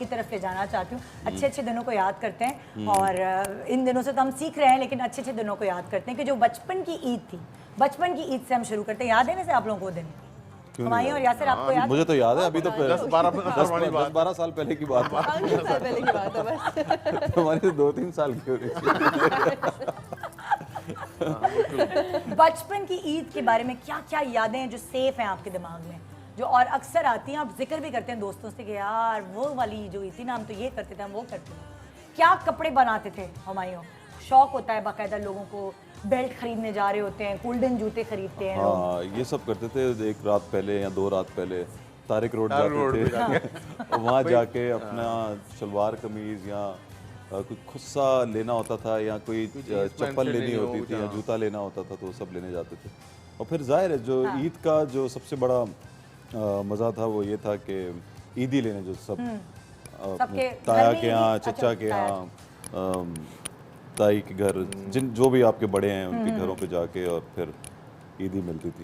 की तरफ ले जाना चाहती हूँ। अच्छे अच्छे दिनों को याद करते हैं और इन दिनों से तो हम सीख रहे हैं, लेकिन अच्छे अच्छे दिनों को याद करते हैं कि जो बचपन की ईद थी, बचपन की ईद से हम शुरू करते हैं। याद है वैसे आप लोगों को वो दिन? हुमायूं और यासिर, आपको याद? मुझे तो याद है, अभी तो 10-12 साल पहले की बात है। 5 साल पहले की बात है बस। हमारी तो 2-3 साल की हो रही थी। बचपन की ईद के बारे में क्या क्या यादें हैं जो सेफ हैं आपके दिमाग में, जो और अक्सर आती हैं, आप जिक्र भी करते हैं दोस्तों से कि यार वो वाली जो ईद थी ना, हम तो ये करते थे, हम वो करते थे। क्या कपड़े बनाते थे हुमायूं? शौक होता है बाकायदा लोगों को, बेल्ट खरीदने जा रहे होते हैं, गोल्डन जूते खरीदते हैं लोग। हाँ, ये सब करते थे। एक रात पहले या 2 रात पहले तारिक रोड जाते थे, वहाँ जाके अपना शलवार कमीज या कोई खुस्सा लेना होता था या कोई चप्पल लेनी होती थी या जूता लेना होता था, तो वो सब लेने जाते थे। और फिर जाहिर है जो ईद का जो सबसे बड़ा मज़ा था वो ये था कि ईदी लेने जो सब अपने ताया के यहाँ, चचा के यहाँ, ताई के घर, जो भी आपके बड़े हैं उनके घरों पे जाके और फिर ईदी मिलती थी।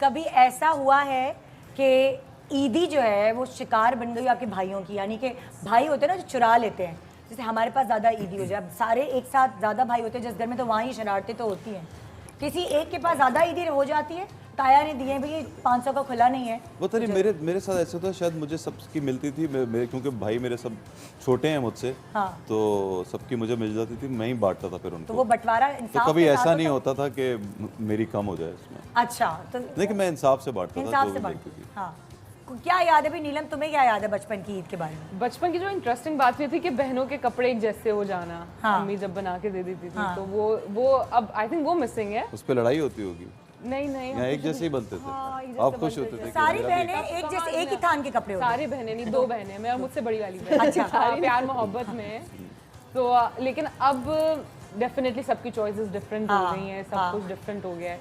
कभी ऐसा हुआ है कि ईदी जो है वो शिकार बन गई आपके भाइयों की? यानी कि भाई होते हैं ना जो चुरा लेते हैं, जैसे हमारे पास ज़्यादा ईदी हो जाए, अब सारे एक साथ ज़्यादा भाई होते हैं जिस घर में, तो वहाँ ही शरारतें तो होती हैं। किसी एक के पास ज़्यादा ईदी हो जाती है, ताया ने दिए भाई 500 का खुला नहीं है, वो तो नहीं, मेरे साथ ऐसा था, शायद मुझे सबकी मिलती थी, क्योंकि भाई मेरे सब छोटे हैं मुझसे। हाँ। तो सबकी मुझे मिल जाती थी, मैं ही बांटता था फिर उनको। तो वो बंटवारा इंसाफ तो कभी के साथ ऐसा नहीं होता था कि मेरी कम हो जाए इसमें। अच्छा, तो लेकिन मैं इंसाफ से बांटता था। इंसाफ से बांटती थी। हाँ, क्या याद है भाई नीलम, तुम्हें क्या याद है बचपन की ईद के बारे में? बचपन की जो इंटरेस्टिंग बात ये थी कि बहनों के कपड़े एक जैसे हो जाना। हाँ। अम्मी जब बना के दे देती थी, तो वो अब आई थिंक वो मिसिंग है। उस पर लड़ाई होती होगी? नहीं, यहाँ एक जैसे ही बनते थे। हाँ, एक आप जैसे खुश बनते होते थे कि सारी मेरा भी- बहनें एक जैसे, एक ही थान के कपड़े होते सारी बहनें नहीं, 2 बहनें, मैं और मुझसे बड़ी वाली बहन। अच्छा। सारी प्यार मोहब्बत में। तो लेकिन अब डेफिनेटली सबकी चॉइसेस डिफरेंट हो गई हैं, सब कुछ डिफरेंट हो गया है।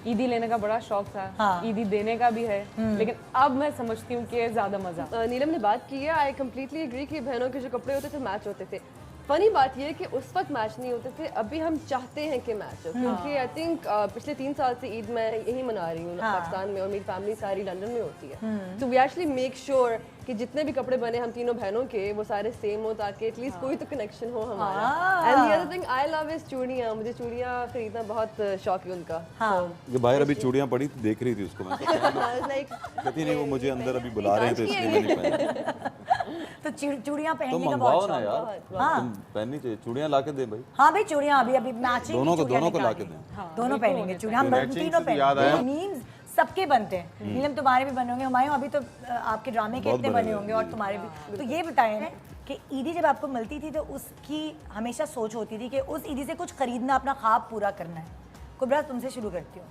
ईदी लेने का बड़ा शौक था। ईदी देने का भी है, लेकिन अब मैं समझती हूँ कि ज्यादा मजा। नीलम ने बात की है, आई कम्प्लीटली एग्री कि बहनों के जो कपड़े होते थे मैच होते थे। फनी बात ये है कि उस वक्त मैच नहीं होते थे, अभी हम चाहते हैं कि मैच हो, क्योंकि आई थिंक पिछले 3 साल से ईद मैं यही मना रही हूँ पाकिस्तान में, और मेरी फैमिली सारी लंदन में होती है। तो वी एक्चुअली मेक श्योर कि जितने भी कपड़े बने हम तीनों बहनों के, वो सारे सेम हो, ताकि एटलीस्ट कोई तो कनेक्शन हो हमारा। And the other thing I love is चूड़ियाँ, मुझे चूड़ियाँ खरीदना बहुत शौक है उनका। ये बाहर अभी चूड़ियाँ पड़ी थी, देख रही थी उसको मैं। कहती नहीं, वो मुझे अंदर अभी बुला रहे थे इसलिए मैं नहीं पहनी। तो चूड़ियाँ तुम पहनने का मंगवाओ बहुत ना शौक यार, हाँ। तुम पहननी चाहिए, चूड़ियाँ ला के दे भाई। हाँ भाई, चूड़ियाँ अभी मैचिंग दोनों को ला के दें। दोनों पहनेंगे चूड़ियाँ, हम मैचिंग तीनों से याद आया। पहनेंगे। मीम्स सबके बनते हैं, नीलम तुम्हारे भी बने होंगे, हुमायूं अभी तो आपके ड्रामे के बहुत इतने बने बने होंगे, और तुम्हारे भी। तो ये बताएं कि ईदी जब आपको मिलती थी तो उसकी हमेशा सोच होती थी कि उस ईदी से कुछ खरीदना, अपना ख्वाब पूरा करना है। कुबरा, तुमसे शुरू करती हूँ।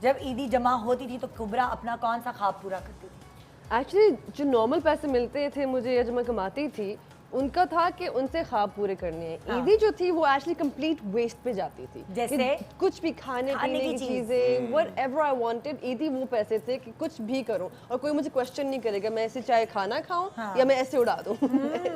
जब ईदी जमा होती थी तो कुबरा अपना कौन सा ख्वाब पूरा करती थी? एक्चुअली जो नॉर्मल पैसे मिलते थे मुझे, या जो मैं कमाती थी, उनका था कि उनसे ख्वाब पूरे करने हैं। ईदी जो थी वो एक्चुअली कंप्लीट वेस्ट पे जाती थी। जैसे? कि कुछ भी खाने पीने की चीजें, व्हाटएवर आई वांटेड, ईदी वो पैसे थे कि कुछ भी करूं और कोई मुझे क्वेश्चन नहीं करेगा, मैं ऐसे चाहे खाना खाऊं या मैं ऐसे उड़ा दूं। So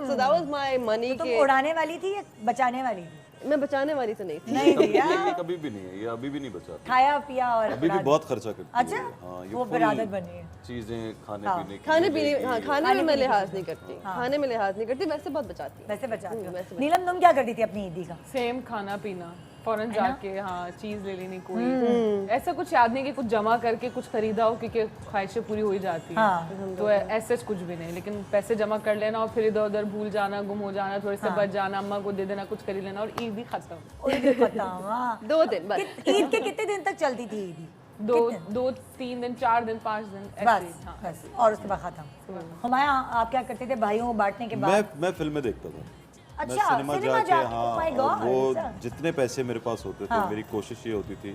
that was my money. तुम उड़ाने वाली थी या बचाने वाली थी? मैं बचाने वाली तो नहीं थी। नहीं थी ये कभी भी नहीं है, ये अभी भी नहीं बचा। खाया पिया और अभी भी बहुत खर्चा करती है। अच्छा, हाँ, ये वो फिर आदत बनी है। चीजें खाने पीने की, खाने पीने, मिलेगी। हाँ, खाने में मैं लिहाज नहीं करती, खाने में लिहाज नहीं करती, वैसे बहुत बचाती हूँ। वैसे बचाती हो। नीलम, तुम क्या करती थी अपनी ईदी का? सेम, खाना पीना, फौरन जाके हाँ चीज ले लेनी कोई। ऐसा कुछ याद नहीं कि कुछ जमा करके कुछ खरीदा हो, क्योंकि ख्वाहिशें पूरी हो ही जाती हैं। तो ऐसे कुछ भी नहीं, लेकिन पैसे जमा कर लेना और फिर इधर उधर भूल जाना, गुम हो जाना, थोड़े से बच जाना, अम्मा को दे देना, कुछ खरीद लेना और ईद ही खत्म। 2 दिन बस। ईद के कितने दिन तक चलती थी ईदी? 2, 3 दिन, 4 दिन, 5 दिन ऐसे ही। हाँ। बस, और उसके बाद खत्म। हुमायूं, आप क्या करते थे भाइयों को बांटने के बाद? मैं फिल्में देखता था। अच्छा, मैं सिनेमा जाके, oh my God, हाँ, वो ऐसा? जितने पैसे मेरे पास होते थे, मेरी कोशिश ये होती थी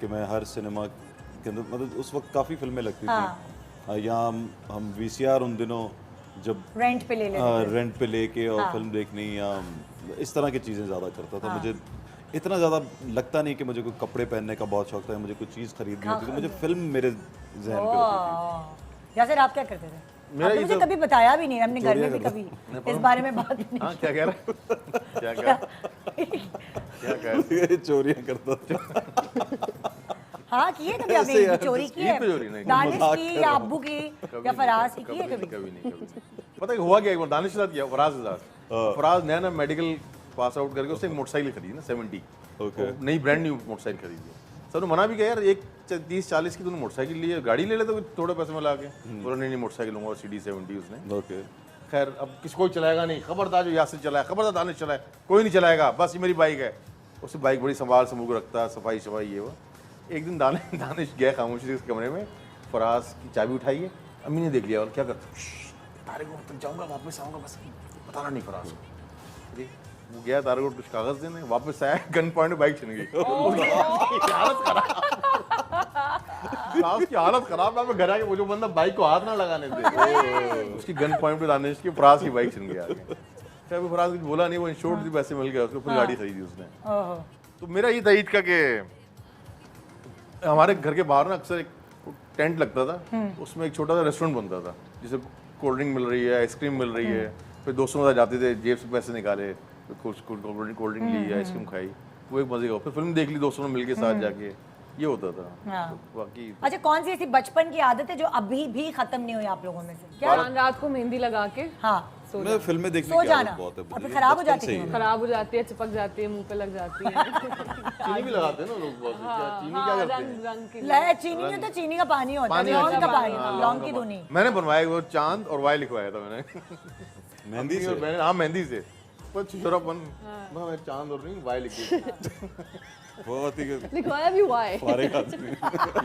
कि मैं हर सिनेमा के अंदर, मतलब उस वक्त काफ़ी फिल्में लगती थी, या हम VCR उन दिनों जब रेंट पे ले लेते रेंट पे लेके और फिल्म देखनी, या इस तरह की चीज़ें ज़्यादा करता था। मुझे इतना ज़्यादा लगता नहीं कि मुझे कोई कपड़े पहनने का बहुत शौक था, मुझे कोई चीज़ खरीदनी होती थी, मुझे फिल्म मेरे जहन पे होती थी। या फिर आप क्या करते थे? आपने मुझे कभी बताया भी नहीं, हमने घर में भी कभी इस बारे में बात नहीं। हाँ, क्या कह रहा है? क्या कह रहा है? चोरियां करता था। हाँ की है कभी आपने ऐसे यार, चोरी की ईद है? पे चोरी नहीं, दानिश मजाक की कर या रहा अब्बू की या फराज की है कभी? कभी नहीं पता है हुआ क्या, एक बार दानिश के साथ किया, फराज के साथ। फराज नया ना मेडिकल पास आउट करके उसने एक मोटरसाइकिल खरीदी ना 70, Okay. नई ब्रांड न्यू मोटरसाइकिल खरीदी। सब ने मना भी किया यार, एक 30-40 की तूने मोटरसाइकिल ली है, गाड़ी ले ले तो थोड़े पैसे में ला के। बोला नहीं मोटरसाइकिल लूंगा, CD70 उसने। ओके खैर अब किसी कोई चलाएगा नहीं, खबरदार जो यासिर चलाए, खबरदार दानिश चलाए, कोई नहीं चलाएगा, बस ये मेरी बाइक है। उससे बाइक बड़ी संभाल के रखता है, सफाई शफाई ये वो। एक दिन दानिश गया खामोशी से उस कमरे में, फराज की चाबी उठाई है, अम्मी ने देख लिया और क्या करता, तारेकोट तक जाऊंगा वापस आऊंगा, बस बताना नहीं फराज को। अरे वो गया तारेकोट कुछ कागज देने, वापस आया, गन पॉइंट में बाइक छिन गई। हालत खराब, की हालत खराब। मैं घर आके वो जो बंदा बाइक को हाथ ना लगाने दे, उसकी गन पॉइंट पे दानिश की फराज की बाइक छिन गया। क्या वो फराज कुछ बोला नहीं, वो इंश्योर्ड थी, पैसे मिल गए उसको, फिर गाड़ी खरीदी उसने। ओहो तो मेरा ये था ईद का कि हमारे घर के बाहर ना अक्सर एक टेंट लगता था, उसमें एक छोटा सा रेस्टोरेंट बनता था, जिसे कोल्ड ड्रिंक मिल रही है, आइसक्रीम मिल रही है। फिर दोस्तों के साथ जाते थे, जेब से पैसे निकाले, कुछ कोल्ड ड्रिंक ली, आइसक्रीम खाई, वो एक मजे का। फिर फिल्म देख ली दोस्तों ने मिलके साथ जाके, ये होता था। हाँ। तो बाकी अच्छा कौन सी ऐसी बचपन की आदत है जो अभी भी खत्म नहीं हुई आप लोगों में से? क्या? रात को मेहंदी लगा के हाँ मैं फिल्में देखने सो की जाना आदत बहुत है और फिर मुझे, खराब हो बचपन जाती से ही थी। है। खराब हो जाती है, चिपक जाती है, मुंह पे लग जाती है। चीनी भी लगाते हैं ना लोग बहुत, क्या चीनी क्या करते हैं? रंग के ले चीनी में तो चीनी का पानी होता है, पानी लौंग होता का है, पानी, लौंग की धुनी। मैंने बनवाया वो चांद और वाई लिखवाया था मैंने, मेहंदी से और मैंने हाँ मेहंदी से, पर छिछोरापन मैं चांद और नहीं वाई लिख दी। बहुत ही लिखवाया भी वाई फारिग आदमी।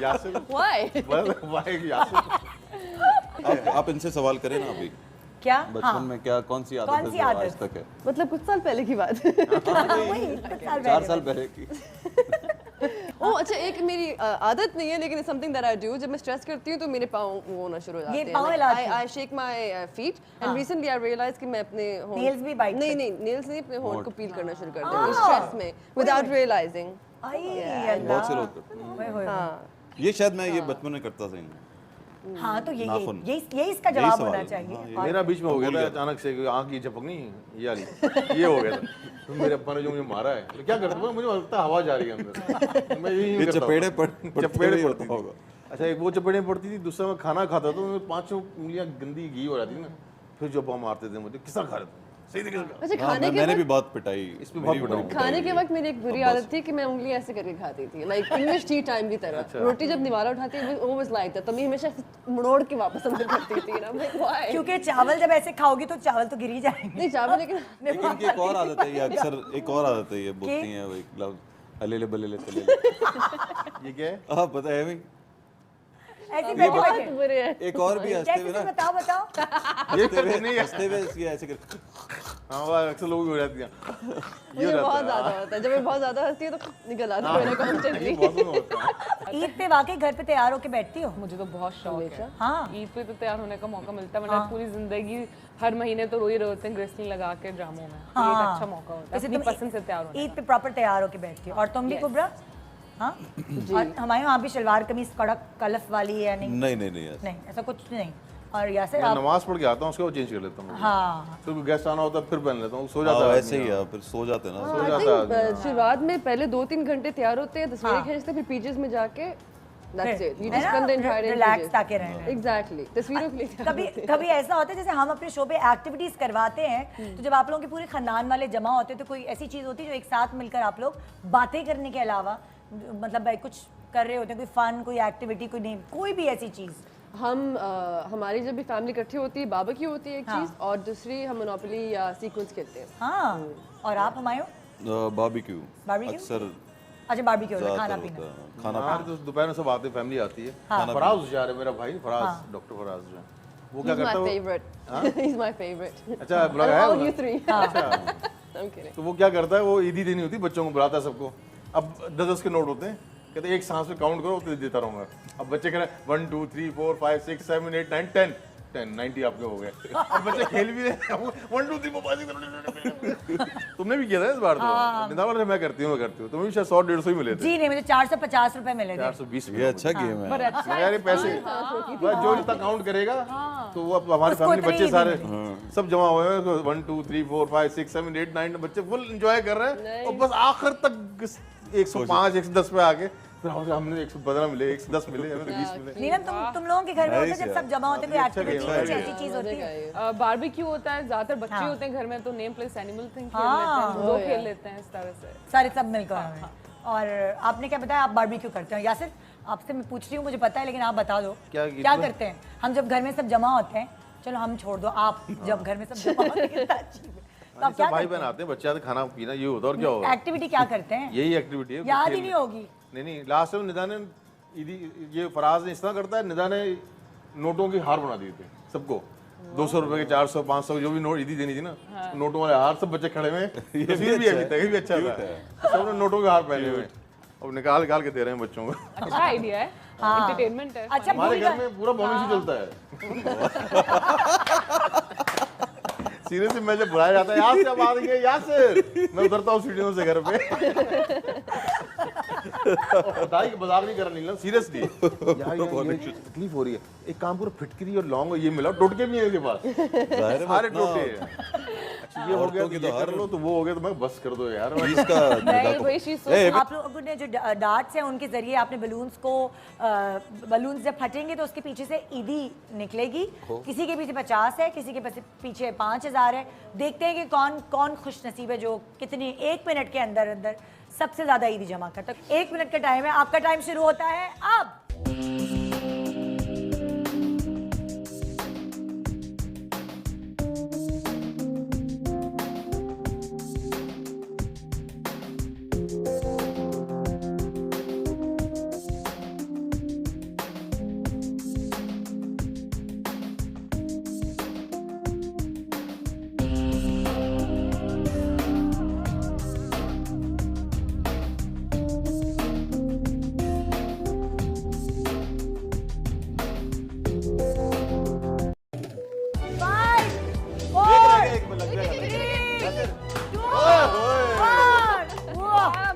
यासिर वाई बस वाई यासिर। आप इनसे सवाल करें ना अभी, क्या? बचपन में क्या कौन सी आदत कौन है सी जो आदत? आज तक है? मतलब कुछ साल पहले की बात। वही कुछ साल 4 पहले। साल पहले की। ओ अच्छा, एक मेरी आदत नहीं है लेकिन समथिंग दैट आई डू, जब मैं स्ट्रेस करती हूँ तो मेरे पाँव वो होना शुरू हो जाते ये हैं। पाँव हिलाती I shake my feet and recently I realise कि मैं अपने Nails भी bite नहीं नहीं नेल्स नहीं, अपने होंठ को पील करना शुरू कर देती हूँ स्ट्रेस में विदाउट रियलाइजिंग। आई बहुत से लोग करते हैं। ओए होए। हाँ ये शायद मैं ये बचपन में करता था इनमें। हाँ तो नाखून। यही इसका यही जवाब सवाल होना है। चाहिए। हाँ, ये- और मेरा बीच में हो गया था अचानक से, आँख की झपकनी ये वाली, ये हो गया था। तो मेरे अब्बा ने जो मुझे मारा है, तो क्या करता हूँ मुझे लगता है हवा जा रही है अंदर, मैं यही ये करता हूँ। चपेड़े पड़ते चपेड़े हुए पड़ती होता थी। होगा। अच्छा एक वो चपेड़े पड़ती थी, दूसरा मैं खाना खाता था तो मेरे 5 उंगलियां गंदी घी हो जाती थी ना, फिर जो अब्बा मारते थे मुझे, किसका खा रहे थे सही तरीके से। अच्छा हाँ, खाने के मैंने भी वक्त बहुत पिटाई इसमें बहुत मेरी पिटाई। बड़ी खाने के हुई। वक्त मेरी एक बुरी आदत थी कि मैं उंगली ऐसे करके खाती थी, लाइक इंग्लिश टी टाइम की तरह। रोटी जब निवाला उठाती है वो वाज लाइक दैट, तो मैं हमेशा ऐसे मुड़ोड़ के वापस अंदर करती थी ना, लाइक व्हाई। क्योंकि चावल जब ऐसे खाओगी तो चावल तो गिर ही जाएंगे। नहीं चावल लेकिन लेकिन इनकी एक और आदत है, ये अक्सर एक और आदत है, ये बोलती हैं वही लव अलेले बलेले तलेले। ये क्या है? आप पता है भाई, ऐसे बैठे बहुत बैठे बुरे हैं। एक और भी हंसते कैसे हुए से ना, बताओ बताओ। ये करते नहीं है। हंसते हुए ये ऐसे कर हाँ वो अक्सर लोग हो जाती हैं, ये मुझे हो बहुत जाता ज्यादा होता है, जब मैं बहुत ज्यादा हंसती हूँ तो निकल आता है मेरा है, ये कॉन्स्टेंटली। बहुत में होता है। ईद पे वाकई घर पे तैयार होके बैठती हो? मुझे तो बहुत शौक है। हाँ ईद पे तो तैयार होने का मौका मिलता है, वरना पूरी जिंदगी हर महीने तो रोई रहते हैं ग्लिसरीन लगा के ड्रामों में। ये एक अच्छा मौका होता है वैसे अपनी तुम पसंद से तैयार होने ईद पे प्रॉपर तैयार होके बैठती हो। और तुम भी कुबरा? हाँ और हमारे यहाँ भी शलवार कमीज कड़क कलफ वाली है? नहीं नहीं नहीं नहीं ऐसा। नहीं ऐसा कुछ नहीं। और यासिर मैं आप? नमाज पढ़ के आता हूँ उसके बाद चेंज कर लेता हूँ, हाँ तो गेस्ट आना होता है फिर पहन लेता हूँ, सो जाता हाँ है वैसे आदमी, ही है, फिर सो जाते हैं ना। सो आई जाता है थिंक शुरुआत में पहले 2-3 घंटे तैयार होते हैं, तस्वीरें खींचते हैं, फिर पीजेस में जाके that's it, you just spend the entire day relax ताकि रहें। एग्जैक्टली तस्वीरों के लिए कभी कभी ऐसा होता है जैसे हम अपने शो पे एक्टिविटीज करवाते हैं, तो जब आप लोगों के पूरे खानदान वाले जमा होते हैं तो कोई ऐसी चीज होती है जो एक साथ मिलकर आप लोग बातें करने के अलावा मतलब भाई कुछ कर रहे होते हैं, कोई फन कोई एक्टिविटी कोई नहीं, कोई भी ऐसी चीज? हम हमारी जब भी फैमिली इकट्ठी होती है बाबा की होती है एक चीज, और दूसरी हम मोनोपोली या सीक्वेंस खेलते हैं। हाँ और आप हमारे बारबेक्यू Barbecue? अक्सर अच्छा बारबेक्यू होता है, खाना ज्यादातर पीना। होता है। खाना हमारे तो दोपहर में सब आते हैं, फैमिली आती है। हाँ। फराज होशियार है मेरा भाई, फराज डॉक्टर फराज जो है वो क्या He's करता my है favorite. He's my favorite. अच्छा बुलाया है All उन्हें? you three. अच्छा I'm kidding. तो वो क्या करता है, वो ईदी देनी होती है बच्चों को, बुलाता है सबको। अब 10-10 के नोट होते हैं, कहते हैं एक सांस में काउंट करो तो देता रहूंगा। अब बच्चे कह रहे हैं 1 2 3 4 5 6 7 8 9 10 10 90 आपके हो गए। अब बच्चे खेल भी रहे हैं, 1 2 3 4 5 6 तुमने भी किया था इस बार तो? निदान मैं करती हूँ तुम्हें भी शायद 100-150 ही मिले थे। जी नहीं, मुझे 450 रुपए मिले थे। 420 ये अच्छा गेम है। यार ये पैसे बस जो जितना काउंट करेगा तो वो अब हमारी उसको फैमिली इतनी बच्चे ही सारे मिली। सब जमा हुए हैं, 1 2 3 4 5 6 7 8 9 बच्चे फुल एंजॉय कर रहे हैं और बस आखिर तक 105 110 पे आके फिर हमने 115 मिले, 110 मिले, हमें तो 20 मिले। नीलम तुम लोगों के घर में होता है जब Nice सब जमा होते हैं, कोई अच्छा एक्टिविटी game है। कुछ ऐसी चीज होती है? बारबेक्यू होता है, ज्यादातर बच्चे होते हैं घर में तो नेम प्लेस एनिमल थिंग खेल लेते हैं, दो खेल लेते हैं इस तरह से। सारे सब मिलकर हमें। और आपने क्या बताया, आप बारबेक्यू करते हैं? यासिर आपसे मैं पूछ रही हूँ, मुझे पता है लेकिन आप बता दो क्या करते हैं? हम जब घर में सब जमा होते हैं, चलो हम छोड़ दो, आप जब घर में सब जमा होते हैं कितना अजीब है, तो आप क्या भाई करते बहन आते हैं, बच्चे आते, खाना पीना ये होता है और क्या होगा? हैं? एक्टिविटी क्या करते हैं? यही एक्टिविटी है। याद ही नहीं होगी। नहीं, लास्ट में निदा ने ये फराज ने इस तरह करता है, निदा ने नोटों की हार बना दिए थे सबको, 200 रुपए के, 400, 500 जो भी नोट ईदी देनी थी ना, नोटों वाले हार, सब बच्चे खड़े हुए, तस्वीर भी अभी तक, ये भी अच्छा था, सबने नोटों के हार पहने हुए, अब निकाल निकाल के दे रहे हैं बच्चों को। अच्छा आइडिया है, एंटरटेनमेंट है। अच्छा हमारे भूल घर में पूरा मॉर्निंग शो चलता है। सीरियसली मैं जब बुलाया जाता है, यार जब आ गए यासिर, मैं उतरता हूँ सीढ़ियों से घर पे। बताइए कि मजाक नहीं कर रहा नीलम, सीरियसली यार ये तकलीफ हो रही है। एक काम करो, फिटकरी और लौंग ये मिलाओ, टोटके भी हैं इसके पास, सारे टोटे हैं। अच्छा ये हो गया तो ये कर लो, तो वो हो गया तो मैं बस कर दो यार। नहीं वही चीज आप लोगों ने जो डार्ट्स हैं उनके जरिए आपने बलून्स को, बलून्स जब फटेंगे तो उसके पीछे से ईदी निकलेगी, किसी के पीछे 50 है, किसी के पीछे 5000 है। देखते हैं कि कौन कौन खुश नसीब है जो कितनी 1 मिनट के अंदर अंदर सबसे ज्यादा ईदी जमा करता है। 1 मिनट का टाइम है, आपका टाइम शुरू होता है अब।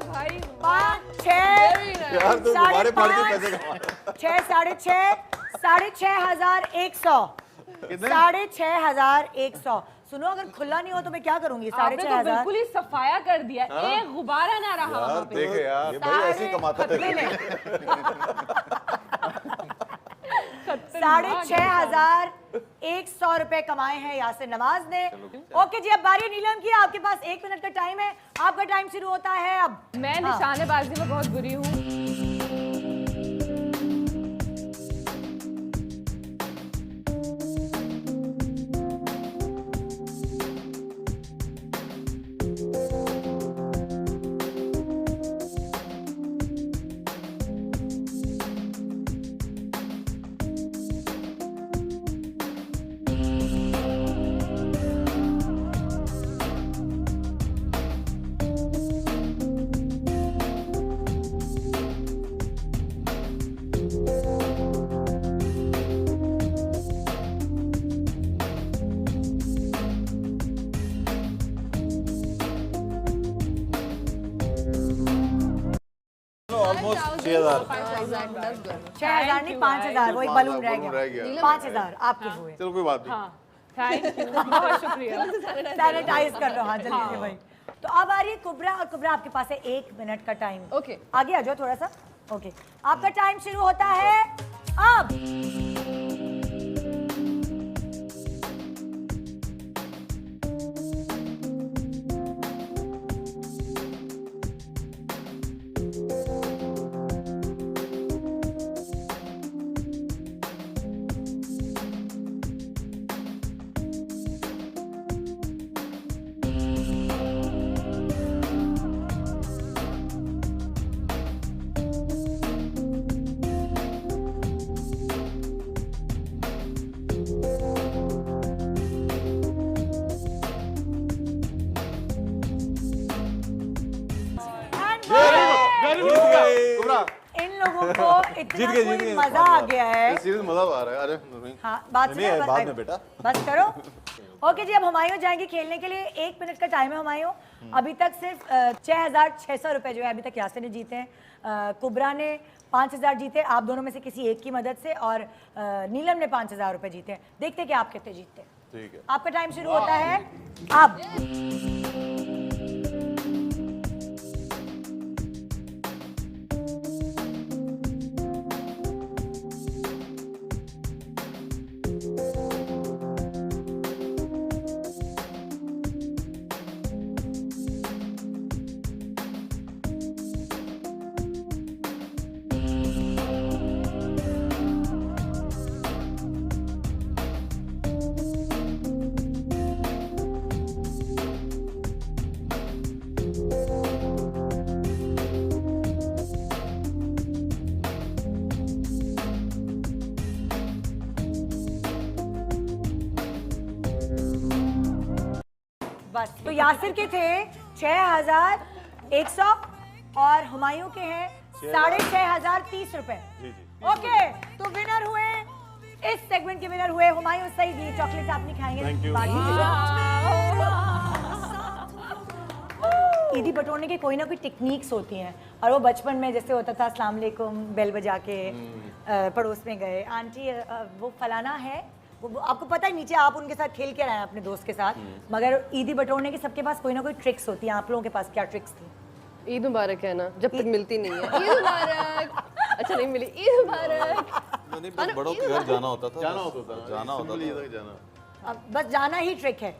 भाई 5, 6, यार तो गुब्बारे फाड़ के पैसे कमा। 6, 6,500, 6,500। सुनो अगर खुला नहीं हो तो मैं क्या करूंगी? आपने तो 6,500 बिल्कुल ही सफाया कर दिया, एक गुब्बारा ना रहा वहाँ पे। देखे यार, ये भाई ऐसे ही कमाता था। 6,500 रुपए कमाए हैं यासिर नवाज ने। ओके जी, अब बारी नीलम की, आपके पास 1 मिनट का टाइम है, आपका टाइम शुरू होता है अब। मैं निशानेबाजी में बहुत बुरी हूँ। ऑलमोस्ट 6000। 6,000 नहीं 5,000, वो एक बलून रह गया। 5,000 आपके हुए। चलो कोई बात नहीं। हाँ थैंक यू, बहुत शुक्रिया। सैनिटाइज कर लो, हाँ जल्दी से भाई। तो अब आ रही है कुबरा, और कुबरा आपके पास है 1 मिनट का टाइम। ओके आगे आ जाओ थोड़ा सा। ओके, आपका टाइम शुरू होता है अब। कुबरा इन लोगों को इतना कोई मजा आ गया है। सीरियस मजा आ रहा है। अरे नहीं हाँ, बात नहीं, सुनो, बाद में बेटा। बस करो। ओके जी, अब हुमायूं जाएंगे खेलने के लिए। 1 मिनट का टाइम है हुमायूं। अभी तक सिर्फ 6,600 रुपए जो है अभी तक यासिर ने जीते हैं। कुबरा ने 5,000 जीते, आप दोनों में से किसी एक की मदद से, और नीलम ने 5,000 रुपए जीते हैं। देखते हैं कि आप कितने जीतते हैं। ठीक है, आपका टाइम शुरू होता है अब। बस तो यासिर के थे 6,100 और हुमायूं के हैं 6,530 रुपए। ओके, तो विनर हुए, इस सेगमेंट के विनर हुए हुमायूं सईद। ये चॉकलेट आप नहीं खाएंगे, बाकी ईदी बटोरने के कोई ना कोई टेक्निक्स होती हैं, और वो बचपन में जैसे होता था अस्सलाम वालेकुम बेल बजा के पड़ोस में गए, आंटी वो फलाना है, वो आपको पता है नीचे आप उनके साथ खेल के आए हैं अपने दोस्त के साथ, मगर ईदी बटोरने की सबके पास कोई ना कोई ट्रिक्स होती है। आप लोगों के पास क्या ट्रिक्स थी? ईद मुबारक है ना, जब तक मिलती नहीं है ईद मुबारक। अच्छा नहीं मिली, ईद मुबारक। नहीं, बस बड़ों के घर जाना होता था, जाना होता था, जाना होता सिंपली था। ये था कि जाना। अब बस जाना ही ट्रिक है।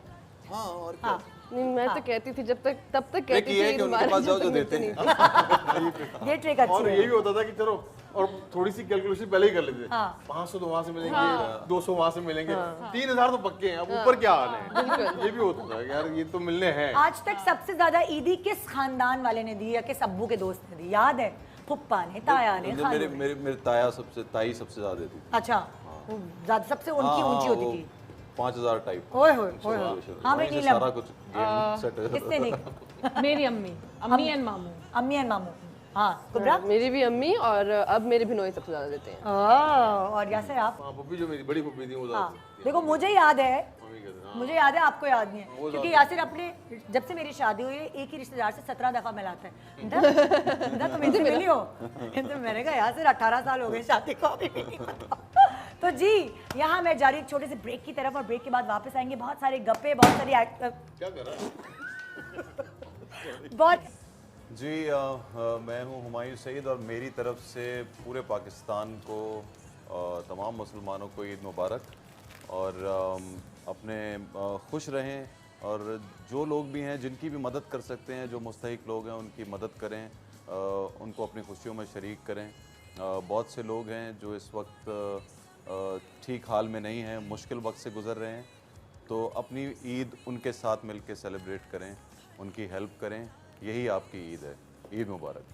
हाँ, और क्या? हाँ, नहीं मैं तो कहती थी जब तक, तब तक एक कहती ये थी है ईद कि उनके मुबारक पास जाओ जब जो तक देते मिलती हैं। नहीं। ये ट्रिक और अच्छी ये है। भी होता था कि चलो, और थोड़ी सी कैलकुलेशन पहले ही कर लेते थे। हाँ। 500 तो वहां से मिलेंगे, 200 वहां से मिलेंगे, 3,000 तो पक्के हैं, अब ऊपर क्या आने हैं। ये भी होता था कि यार ये तो मिलने हैं। आज तक सबसे ज्यादा ईदी किस खानदान वाले ने दी या किस अब्बू के दोस्त ने दी? याद है? फुप्पा ने, ताया ने, मेरे खालू ने? मेरे मेरे ताई सबसे ज्यादा देती थी। अच्छा, वो ज्यादा सबसे उनकी हाँ, ऊंची होती वो थी। 5,000 टाइप। ओए होए ओए होए। हाँ भाई वहीं से नीलम, सारा कुछ गेम सेट किसने नहीं? मेरी अम्मी एंड मामू। अम्मी एंड मामू। हाँ, कुबरा? मेरी भी अम्मी और अब मेरे भिनोई सबसे ज्यादा देते हैं। और यासिर आप? हाँ, पप्पी जो मेरी बड़ी पप्पी थी वो हाँ, ज्यादा देखो मुझे याद है, मम्मी कहते हैं, हाँ। मुझे याद है, आपको याद नहीं है, क्योंकि यासिर अपने जब से मेरी शादी हुई है एक ही रिश्तेदार से 17 दफा मिलाता है। इंदा तुम इनसे मिली हो? इनसे मैंने कहा यासिर 18 साल हो गए शादी को, अभी भी नहीं पता। तो जी यहाँ मैं जा रही एक छोटे से ब्रेक की तरफ, और ब्रेक के बाद वापस आएंगे। बहुत सारे गप्पे, बहुत सारी क्या कर रहा है? बहुत जी मैं हूँ हुमायूं सईद, और मेरी तरफ से पूरे पाकिस्तान को तमाम मुसलमानों को ईद मुबारक। और अपने खुश रहें, और जो लोग भी हैं जिनकी भी मदद कर सकते हैं, जो मुस्तहिक लोग हैं उनकी मदद करें, उनको अपनी खुशियों में शरीक करें। बहुत से लोग हैं जो इस वक्त ठीक हाल में नहीं हैं, मुश्किल वक्त से गुज़र रहे हैं, तो अपनी ईद उनके साथ मिल के सेलिब्रेट करें, उनकी हेल्प करें। यही आपकी ईद है। ईद मुबारक।